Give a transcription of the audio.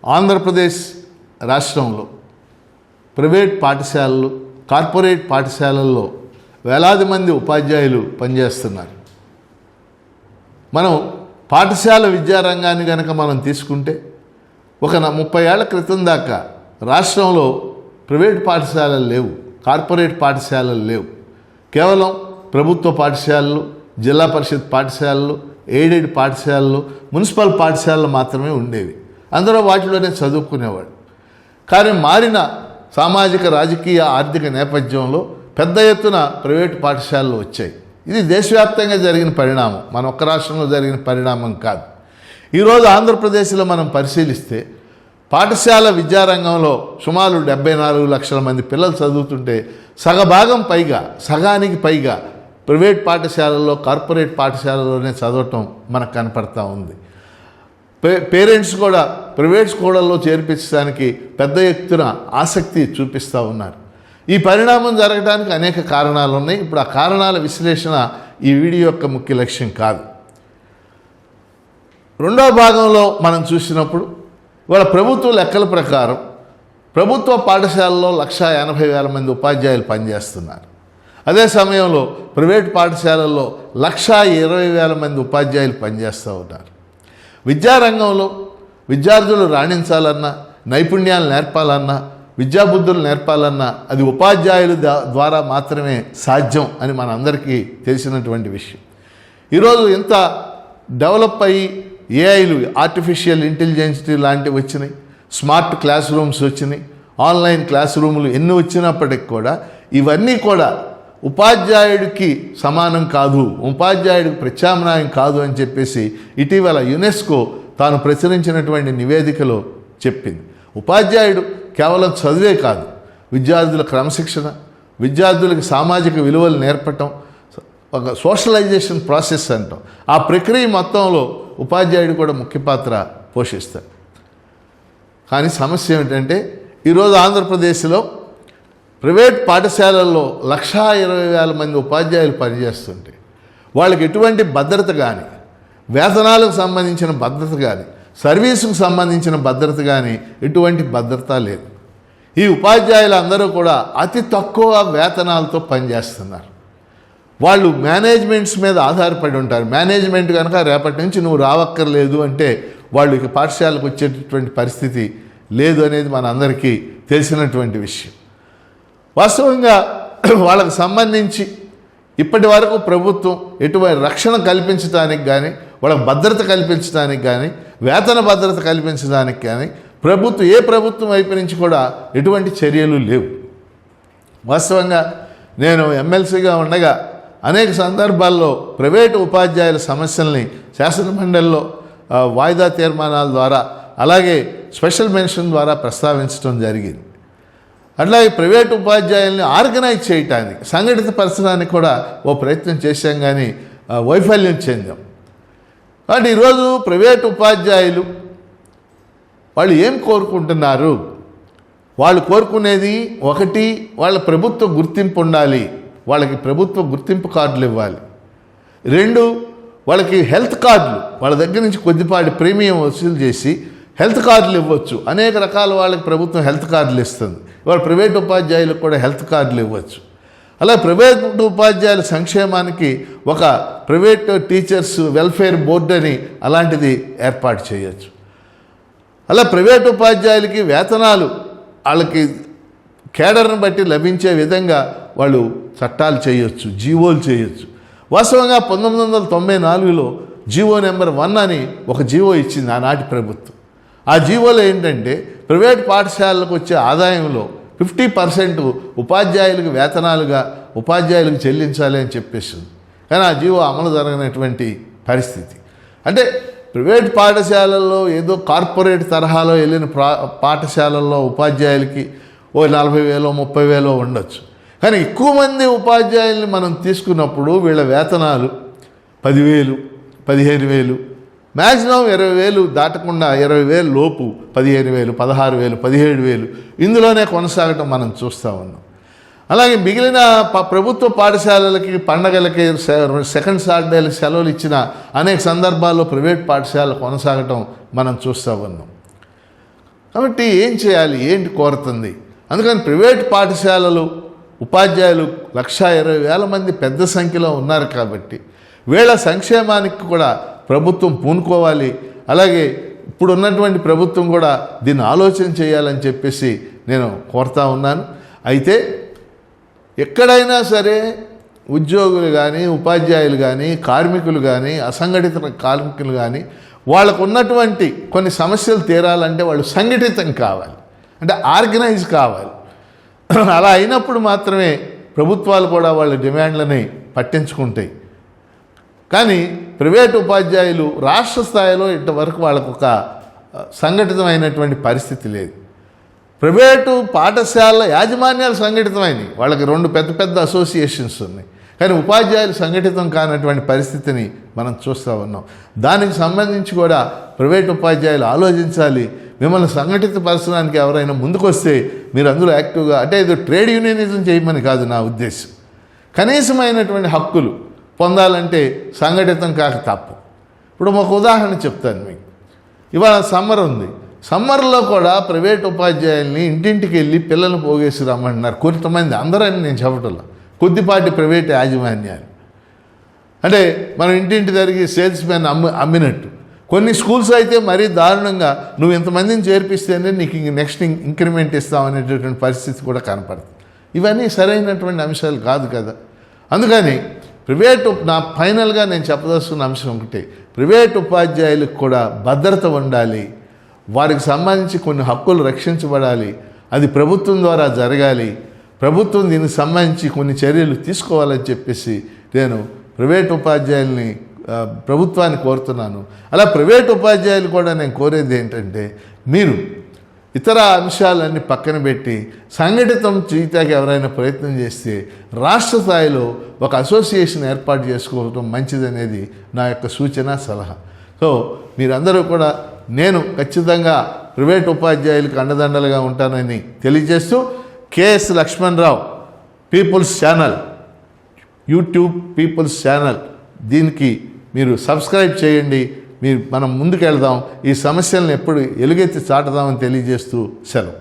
ఆంధ్రప్రదేశ్ రాష్ట్రంలో ప్రైవేట్ పాఠశాలలు, కార్పొరేట్ పాఠశాలల్లో వేలాది మంది ఉపాధ్యాయులు పనిచేస్తున్నారు. మనం పాఠశాల విద్యారంగాన్ని కనుక మనం తీసుకుంటే ఒక 30 ఏళ్ల క్రితం దాకా రాష్ట్రంలో ప్రైవేట్ పాఠశాలలు లేవు, కార్పొరేట్ పాఠశాలలు లేవు. కేవలం ప్రభుత్వ పాఠశాలలు, జిల్లా పరిషత్ పాఠశాలలు, ఎయిడెడ్ పాఠశాలలు, మున్సిపల్ పాఠశాలలు మాత్రమే ఉండేవి. అందరూ వాటిలోనే చదువుకునేవాడు. కానీ మారిన సామాజిక, రాజకీయ, ఆర్థిక నేపథ్యంలో పెద్ద ఎత్తున ప్రైవేటు పాఠశాలలు వచ్చాయి. ఇది దేశవ్యాప్తంగా జరిగిన పరిణామం, మన ఒక్క రాష్ట్రంలో జరిగిన పరిణామం కాదు. ఈరోజు ఆంధ్రప్రదేశ్లో మనం పరిశీలిస్తే పాఠశాల విద్యారంగంలో సుమారు 74 లక్షల మంది పిల్లలు చదువుతుంటే సగానికి పైగా ప్రైవేట్ పాఠశాలల్లో, కార్పొరేట్ పాఠశాలలోనే చదవటం మనకు కనపడతా ఉంది. పేరెంట్స్ కూడా ప్రైవేట్ స్కూళ్ళల్లో చేర్పించడానికి పెద్ద ఎత్తున ఆసక్తి చూపిస్తూ ఉన్నారు. ఈ పరిణామం జరగడానికి అనేక కారణాలు ఉన్నాయి. ఇప్పుడు ఆ కారణాల విశ్లేషణ ఈ వీడియో యొక్క ముఖ్య లక్ష్యం కాదు. రెండవ భాగంలో మనం చూసినప్పుడు ఇవాళ ప్రభుత్వ లెక్కల ప్రకారం ప్రభుత్వ పాఠశాలలో 1,80,000 మంది ఉపాధ్యాయులు పనిచేస్తున్నారు. అదే సమయంలో ప్రైవేట్ పాఠశాలల్లో 1,20,000 మంది ఉపాధ్యాయులు పనిచేస్తూ ఉన్నారు. విద్యారంగంలో విద్యార్థులు రాణించాలన్నా, నైపుణ్యాలు నేర్పాలన్నా, విద్యాబుద్ధులు నేర్పాలన్నా అది ఉపాధ్యాయుల ద్వారా మాత్రమే సాధ్యం అని మనందరికీ తెలిసినటువంటి విషయం. ఈరోజు ఇంత డెవలప్ అయ్యి ఏఐలు, ఆర్టిఫిషియల్ ఇంటెలిజెన్స్ లాంటివి వచ్చినాయి, స్మార్ట్ క్లాస్ రూమ్స్ వచ్చినాయి, ఆన్లైన్ క్లాస్ రూములు ఎన్ని వచ్చినప్పటికి కూడా ఇవన్నీ కూడా ఉపాధ్యాయుడికి సమానం కాదు, ఉపాధ్యాయుడికి ప్రత్యామ్నాయం కాదు అని చెప్పేసి ఇటీవల యునెస్కో తాను ప్రచురించినటువంటి నివేదికలో చెప్పింది. ఉపాధ్యాయుడు కేవలం చదివే కాదు, విద్యార్థుల క్రమశిక్షణ, విద్యార్థులకు సామాజిక విలువలు నేర్పటం, ఒక సోషలైజేషన్ ప్రాసెస్ అంటాం, ఆ ప్రక్రియ మొత్తంలో ఉపాధ్యాయుడు కూడా ముఖ్య పాత్ర పోషిస్తాడు. కానీ సమస్య ఏమిటంటే ఈరోజు ఆంధ్రప్రదేశ్లో ప్రైవేట్ పాఠశాలల్లో 1,20,000 మంది ఉపాధ్యాయులు పనిచేస్తుంటే వాళ్ళకి ఎటువంటి భద్రత కానీ, వేతనాలకు సంబంధించిన భద్రత కానీ, సర్వీసుకు సంబంధించిన భద్రత కానీ ఎటువంటి భద్రత లేదు. ఈ ఉపాధ్యాయులు అందరూ కూడా అతి తక్కువ వేతనాలతో పనిచేస్తున్నారు. వాళ్ళు మేనేజ్మెంట్స్ మీద ఆధారపడి ఉంటారు. మేనేజ్మెంట్ కనుక రేపటి నుంచి నువ్వు రావక్కర్లేదు అంటే వాళ్ళు ఇక పాఠశాలకు వచ్చేటటువంటి పరిస్థితి లేదు అనేది మన అందరికీ తెలిసినటువంటి విషయం. వాస్తవంగా వాళ్ళకు సంబంధించి ఇప్పటి వరకు ప్రభుత్వం ఎటువంటి రక్షణ కల్పించడానికి కానీ, వాళ్ళకి భద్రత కల్పించడానికి కానీ, వేతన భద్రత కల్పించడానికి కానీ ఏ ప్రభుత్వం వైపు నుంచి కూడా ఎటువంటి చర్యలు లేవు. వాస్తవంగా నేను ఎమ్మెల్సీగా ఉండగా అనేక సందర్భాల్లో ప్రైవేటు ఉపాధ్యాయుల సమస్యల్ని శాసనమండలిలో వాయిదా తీర్మానాల ద్వారా, అలాగే స్పెషల్ మెన్షన్ ద్వారా ప్రస్తావించడం జరిగింది. అట్లాగే ప్రైవేటు ఉపాధ్యాయుల్ని ఆర్గనైజ్ చేయటానికి, సంఘటితపరచడానికి కూడా ఓ ప్రయత్నం చేశాం, కానీ వైఫల్యం చెందాం. కాబట్టి ఈరోజు ప్రైవేటు ఉపాధ్యాయులు వాళ్ళు ఏం కోరుకుంటున్నారు? వాళ్ళు కోరుకునేది ఒకటి, వాళ్ళ ప్రభుత్వ గుర్తింపు ఉండాలి, వాళ్ళకి ప్రభుత్వ గుర్తింపు కార్డులు ఇవ్వాలి. 2, వాళ్ళకి హెల్త్ కార్డులు, వాళ్ళ దగ్గర నుంచి కొద్దిపాటి ప్రీమియం వసూలు చేసి హెల్త్ కార్డులు ఇవ్వచ్చు. అనేక రకాల వాళ్ళకి ప్రభుత్వం హెల్త్ కార్డులు ఇస్తుంది. వాళ్ళ ప్రైవేట్ ఉపాధ్యాయులకు కూడా హెల్త్ కార్డులు ఇవ్వచ్చు. అలా ప్రైవేట్ ఉపాధ్యాయుల సంక్షేమానికి ఒక ప్రైవేట్ టీచర్స్ వెల్ఫేర్ బోర్డు అని అలాంటిది ఏర్పాటు చేయొచ్చు. అలా ప్రైవేట్ ఉపాధ్యాయులకి వేతనాలు వాళ్ళకి కేడర్ని బట్టి లభించే విధంగా వాళ్ళు చట్టాలు చేయొచ్చు, జీవోలు చేయొచ్చు. వాస్తవంగా 1994లో జీవో నెంబర్ 1 అని ఒక జీవో ఇచ్చింది ఆనాటి ప్రభుత్వం. ఆ జీవోలో ఏంటంటే ప్రైవేట్ పాఠశాలలకు వచ్చే ఆదాయంలో 50% ఉపాధ్యాయులకు వేతనాలుగా ఉపాధ్యాయులకు చెల్లించాలి అని చెప్పేసింది. కానీ ఆ జీవో అమలు జరగనటువంటి పరిస్థితి. అంటే ప్రైవేట్ పాఠశాలల్లో ఏదో కార్పొరేట్ తరహాలో వెళ్ళిన పాఠశాలల్లో ఉపాధ్యాయులకి ఓ 40,000 30,000 ఉండొచ్చు. కానీ ఎక్కువ మంది ఉపాధ్యాయుల్ని మనం తీసుకున్నప్పుడు వీళ్ళ వేతనాలు 10,000 15,000, మ్యాక్సిమం 20,000 దాటకుండా 20,000 లోపు 15,000 16,000 17,000 ఇందులోనే కొనసాగటం మనం చూస్తూ ఉన్నాం. అలాగే మిగిలిన ప్రభుత్వ పాఠశాలలకి పండగలకి సెకండ్ సాటర్డేలకు సెలవులు ఇచ్చిన అనేక సందర్భాల్లో ప్రైవేట్ పాఠశాలలు కొనసాగటం మనం చూస్తూ ఉన్నాం. కాబట్టి ఏం చేయాలి, ఏంటి కోరుతుంది? అందుకని ప్రైవేట్ పాఠశాలలు ఉపాధ్యాయులు 1,20,000 మంది పెద్ద సంఖ్యలో ఉన్నారు కాబట్టి వీళ్ళ సంక్షేమానికి కూడా ప్రభుత్వం పూనుకోవాలి. అలాగే ఇప్పుడు ఉన్నటువంటి ప్రభుత్వం కూడా దీన్ని ఆలోచన చేయాలని చెప్పేసి నేను కోరుతా ఉన్నాను. అయితే ఎక్కడైనా సరే ఉద్యోగులు కానీ, ఉపాధ్యాయులు కానీ, కార్మికులు కానీ, అసంఘటిత కార్మికులు కానీ వాళ్ళకు ఉన్నటువంటి కొన్ని సమస్యలు తీరాలంటే వాళ్ళు సంఘటితం కావాలి, అంటే ఆర్గనైజ్ కావాలి. అలా అయినప్పుడు మాత్రమే ప్రభుత్వాలు కూడా వాళ్ళ డిమాండ్లని పట్టించుకుంటాయి. కానీ ప్రైవేటు ఉపాధ్యాయులు రాష్ట్ర స్థాయిలో ఇంతవరకు వాళ్ళకు ఒక సంఘటితమైనటువంటి పరిస్థితి లేదు. ప్రైవేటు పాఠశాలల యాజమాన్యాలు సంఘటితమైనవి, వాళ్ళకి 2 పెద్ద పెద్ద అసోసియేషన్స్ ఉన్నాయి. కానీ ఉపాధ్యాయులు సంఘటితం కానటువంటి పరిస్థితిని మనం చూస్తూ ఉన్నాం. దానికి సంబంధించి కూడా ప్రైవేటు ఉపాధ్యాయులు ఆలోచించాలి. మిమ్మల్ని సంఘటితపరచడానికి ఎవరైనా ముందుకొస్తే మీరు అందులో యాక్టివ్గా, అంటే ఇది ట్రేడ్ యూనియనిజం చేయమని కాదు నా ఉద్దేశం. కనీసమైనటువంటి హక్కులు పొందాలంటే సంఘటితం కాక తప్పు. ఇప్పుడు ఒక ఉదాహరణ చెప్తాను మీకు. ఇవాళ సమ్మర్ ఉంది. సమ్మర్లో కూడా ప్రైవేట్ ఉపాధ్యాయుల్ని ఇంటింటికి వెళ్ళి పిల్లల్ని పోగేసి రమ్మంటున్నారు కొంతమంది, అందరని నేను చెప్పటంలో, కొద్దిపాటి ప్రైవేట్ యాజమాన్యాలు. అంటే మనం ఇంటింటి జరిగి సేల్స్ మ్యాన్ అమ్మినట్టు. కొన్ని స్కూల్స్ అయితే మరీ దారుణంగా నువ్వు ఇంతమందిని చేర్పిస్తేనే నీకు నెక్స్ట్ ఇంక్రిమెంట్ ఇస్తామనేటటువంటి పరిస్థితి కూడా కనపడుతుంది. ఇవన్నీ సరైనటువంటి అంశాలు కాదు కదా. అందుకని ప్రైవేటు, నా ఫైనల్గా నేను చెప్పదలుచుకున్న అంశం ఒకటే, ప్రైవేట్ ఉపాధ్యాయులకు కూడా భద్రత ఉండాలి. వారికి సంబంధించి కొన్ని హక్కులు రక్షించబడాలి. అది ప్రభుత్వం ద్వారా జరగాలి. ప్రభుత్వం దీనికి సంబంధించి కొన్ని చర్యలు తీసుకోవాలని చెప్పేసి నేను ప్రైవేట్ ఉపాధ్యాయుల్ని, ప్రభుత్వాన్ని కోరుతున్నాను. అలా ప్రైవేట్ ఉపాధ్యాయులు కూడా నేను కోరేది ఏంటంటే, మీరు ఇతర అంశాలన్నీ పక్కన పెట్టి సంఘటితం చేయటానికి ఎవరైనా ప్రయత్నం చేస్తే రాష్ట్ర స్థాయిలో ఒక అసోసియేషన్ ఏర్పాటు చేసుకోవడం మంచిదనేది నా యొక్క సూచన, సలహా. సో మీరందరూ కూడా, నేను ఖచ్చితంగా ప్రైవేట్ ఉపాధ్యాయులకు అండదండలుగా ఉంటానని తెలియజేస్తూ, KS Lakshmanarao people's channel, YouTube people's channel, దీనికి మీరు సబ్స్క్రైబ్ చేయండి. మనం ముందుకు వెళ్దాం, ఈ సమస్యలను ఎప్పుడు ఎలుగెత్తి చాటుదామని తెలియజేస్తూ సెలవు.